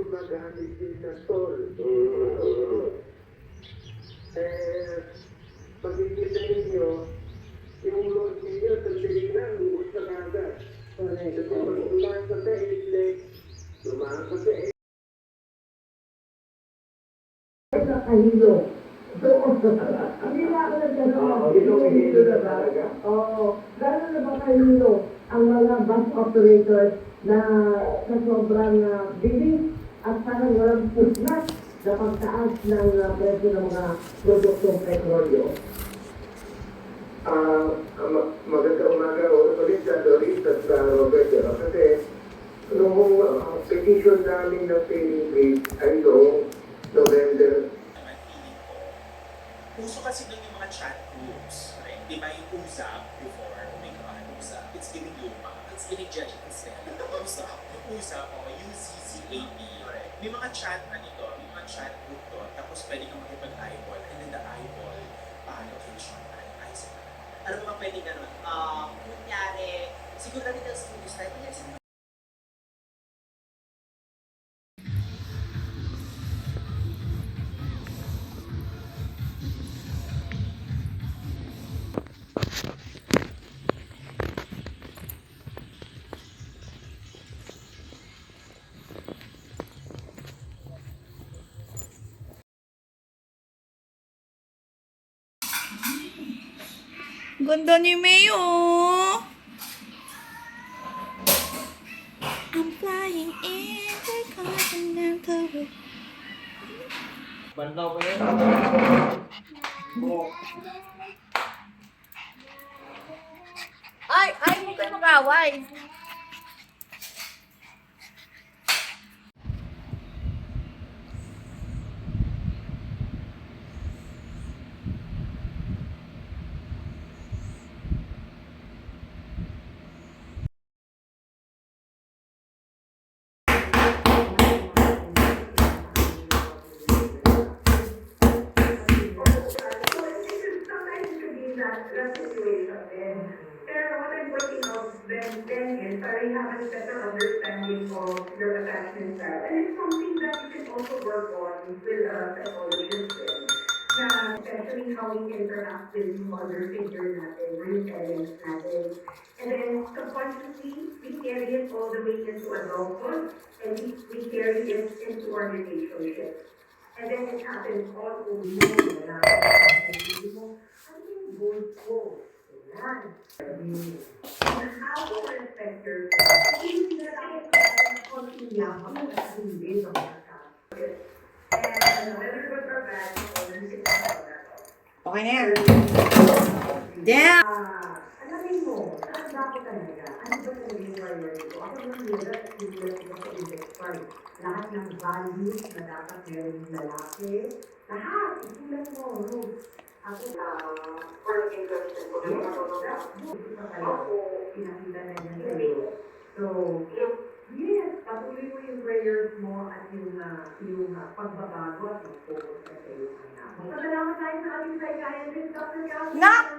magamit din sa toll. Pag-ikita ninyo, yung load ninyo sa Pilipinas, lubos na agad. Kasi pag dumaan ka sa islet, dumaan ka sa nakahilo. So, hindi na ako nagtanong. Hilo na talaga? Oo. Gano'n na ba kahilo ang mga bus operators na sa sobrang bilis at parang walang pusnas sa pagtaas ng presyo ng mga produktong petrolyo? Magandang umaga ulit sa Doris at sa Robert. Kasi noong petition namin ng PNP ay noong November. Puso kasi doon yung mga chat groups, right? Di ba yung usap before, oh my God, usap, it's giving luma, it's giving judge instead. Usap, UZCAP, right? May mga chat, may mga chat group doon, tapos pwede kang makipag-eyeball, and then the eyeball location ay sa ano mga pwede ganun? Kunyari, siguro natin ang studios tayo, kunyari siguro Ganda ni Mayo. I'm flying in the continental. Bandaw ko yun. Ay, mo kayo mag-away. That situation then. Pero what I'm working out then is that I have a better understanding of your attachment style. And it's something that you can also work on with a psychologist then. Na especially how we interact with the other figure natin, yung parents natin. And then subconsciously, we carry it all the way into adulthood, and we carry it into our relationships. And then it happens all over the world. Goals ko. Yan. And how to respect yourself. Hindi na tayo kontinya ka mo sa hindi sa mga and whether good or bad, always it's about that. Okay na yan. Damn! Alamin mo, saan ba ako talaga? Ano ba talaga yung priority ko? Ako lang nila at sila sa index card. Lahat ng values na dapat meron yung lalaki. Lahat, isulat mo, rules. Ako for interested ko yung pinakita na niya sa'yo. So, yes, patuloy mo yung prayers mo at yung pagbabago at yung focus na sa'yo. Magpapalaman tayo sa ating psychiatrist, Dr. Gao. Nox!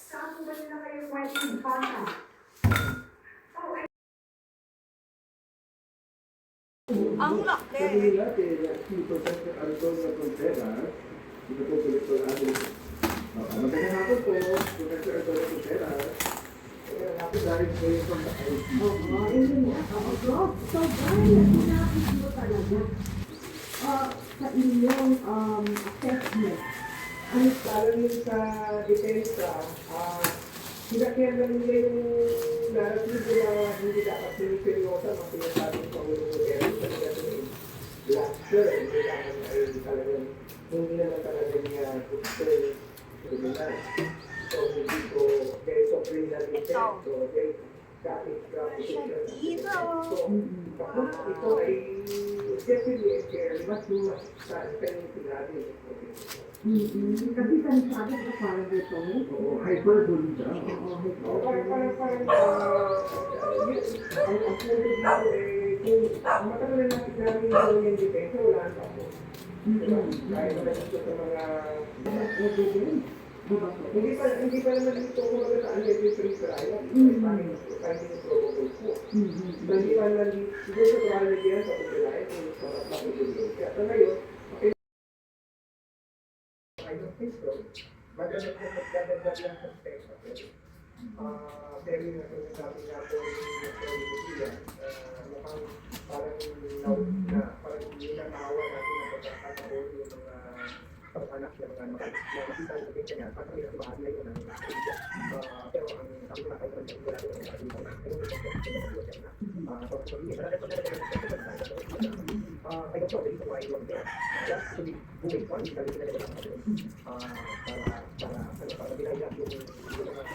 Saan ba nila kayo question contact? Ang laki. Si Professor Antonio Contreras, dito po Professor Adam. Magandang hapon po, Professor Antonio Contreras. Ako dahil po yung pagka-IT. So, Brian, hinapin mo talaga sa inyong assessment. Ang alam niyo sa depensa, pinakailan nila yung narrative na hindi dapat siniseryosa ang pinasabing Pangulong Duterte sa negative lecture. Hindi naman ay talagang hindi naman talaga niya gusto kriminal. So, hindi ko case of criminal intent. So, okay, traffic proposition. So, ito ay definitely mas lumas sa kanyang sinabi. Kasi sabi ko parang ito. Oo, hyperbole siya. Parang ang puro dito kung matagal na natin namin yung depensa, wala na ako. Kahit na ito sa mga Di ba po? Hindi pa naman dito kumaga sa unnecessary trial. Finding probable po. Hindi pa naman siguro sa tumalag yan sa pagkalayan kung sa mapagulong. Kaya sa ngayon, I don't think so. Magdadagdag lang sa text. Pero yung sabi nga po ni Dr. Lucia, mukhang parang ninanawa natin na pagkakataon yung mga pag-anak ng mga makikita sa picture niya, parang yung bahagi na yun ang pero ang sabi na kayo ng wala ko ng sabi I don't know the reason why you want that. Just to be moving on, hindi kami pinagawa natin. Para binayad yung mga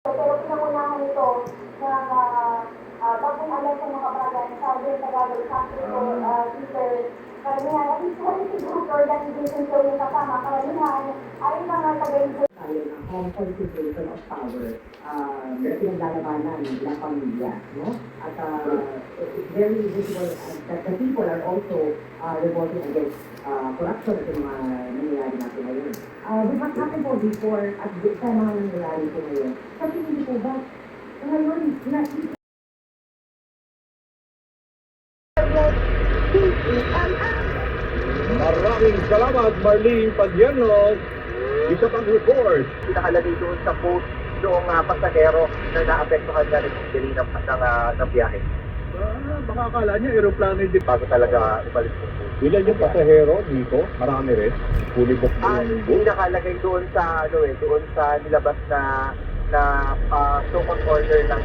Pero pinangunahan ito na bagong alam sa mga kabagan sa Del Tagalog Country ko, Peter, karamihan, at least wala siguro organization ko yung kasama, karamihan ay mga taga-ito. Tayo ng home concentration of power na pinaglalabanan ng pamilya, no? At it's very visible that the people are also revolting against corruption at yung mga nangyayari natin ngayon. With what happened po before at sa mga nangyayari po ngayon, kasi hindi po ba ngayon na Maraming salamat, Marlene Pagyanos. Isa pang report. Nakalagay doon sa post noong pasahero na naapektuhan na rin ng biyahe. Baka akala niya aeroplano din. Bago talaga umalis po. Ilan yung pasahero dito? Marami rin. Fully booked Hindi nakalagay doon sa doon sa nilabas na so-called order ng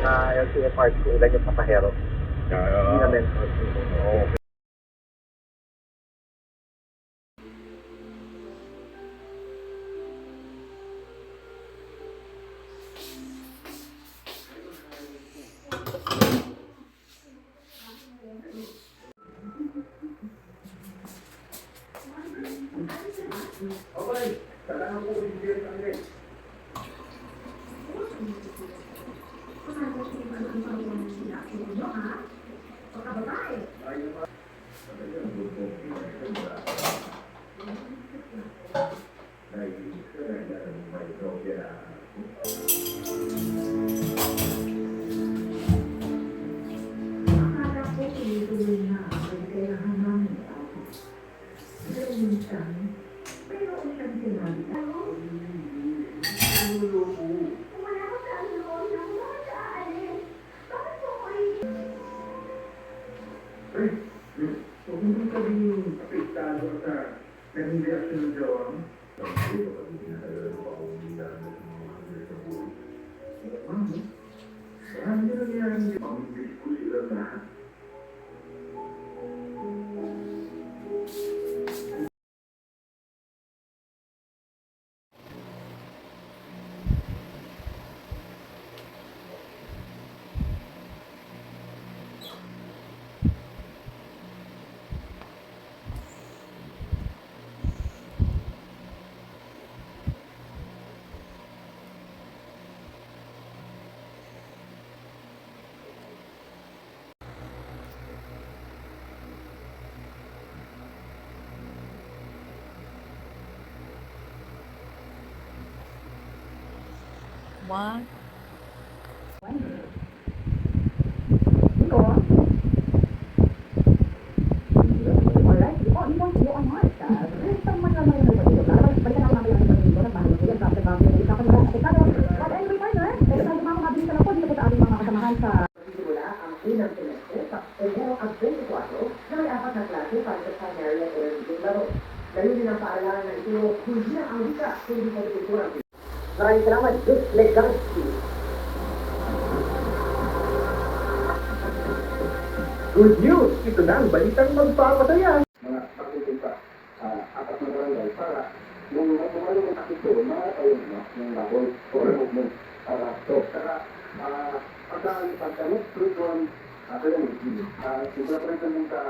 LTFRC kung ilan yung pasahero. Hindi namin. okay, kailangan po bigyan ng rest. akala ko tuloy-tuloy na ang kailangan namin pero minsan, mayroon siyang sinabi. Wala ko sa ano, wala ko sa alin. Bakit po kayo? Huwag mo sabihin apektado sa naging reaksyon ng jowa mo. Marami na nangyari. Mamilis ko sila lahat. What? Simula ang unang semestre sa Enero ang 24 na may apat na klase para sa primary at elementary laro. Layunin ang paaralan na ito, hindi na ang wika, kundi sa kultura. Maraming salamat, Duke Legansky. Good news! Ito na ang balitang magpapasaya. Mga pagkukunta, apat na barangay para yung mga ito, mga tayo ng bawal or movement para to. Saka, pag pagka next week on, siguro pa rin sa